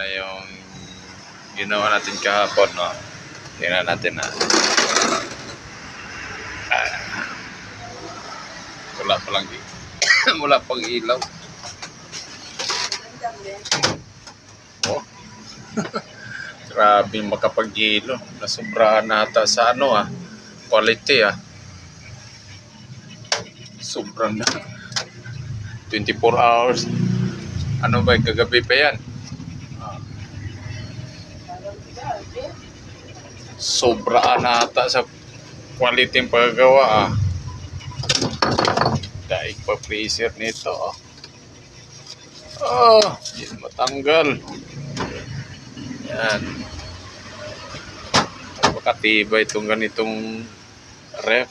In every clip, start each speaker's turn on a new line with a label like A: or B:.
A: na yung ginawa natin kahapon, no? Tingnan natin na. Wala palang wala pang ilaw. Oh. Grabe makapag-ilo. Nasobrahan nata sa quality Sobrang na. 24 hours. Ano ba, kagabi pa yan? Sobraan nata sa quality ng paggawa Daig pa freezer nito hindi matanggal. Yan. Napakatibay itong ganitong ref.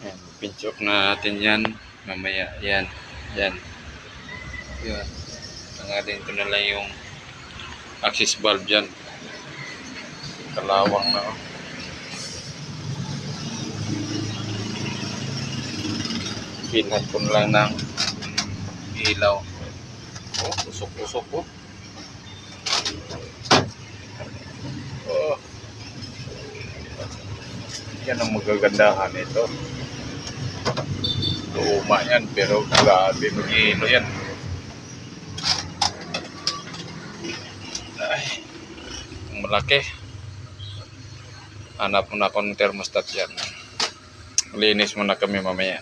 A: Yan, pinch off natin yan mamaya. Yan. Tangalin ko na lang yung access valve dyan. Kalawang na Pinat ko na lang ng ilaw. Usok-usok po. Yan ang magagandahan ito. Luma yan, pero grabe mag-ilo yan. Ay, malaki. Hanap muna ako ng thermostat yan. Linis muna kami mamaya.